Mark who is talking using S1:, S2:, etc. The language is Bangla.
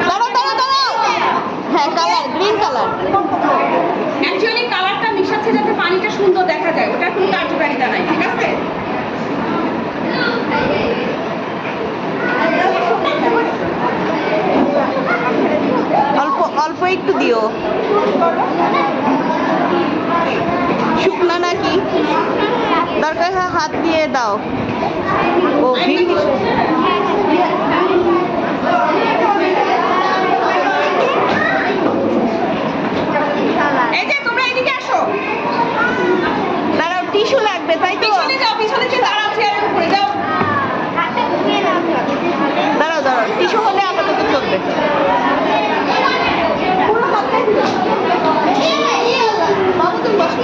S1: দাঁড়াও দাঁড়াও দাঁড়াও। হ্যাঁ কালার, গ্রিন কালার।
S2: অ্যাকচুয়ালি কালারটা মিশাচ্ছে যাতে পানিটা সুন্দর দেখা যায়, ওটার কোনো কার্যকারিতা নাই, ঠিক আছে?
S1: অল্প অল্প একটু দিও। শুকনা নাকি? দরকার হয় হাত দিয়ে দাও। ও গ্রিন।
S2: এই যে তোমরা এদিকে আসো,
S1: দাঁড়াও, টিস্যু লাগবে তাই তো?
S2: পিছনে যাও, পিছনে যে দাঁড়াও, চেয়ারের উপরে যাও।
S1: দাঁড়াও দাঁড়াও, টিস্যু হলে আপাতত চলবে।
S2: পুরো হাতটাই দিও। বাবু তুমি বসো।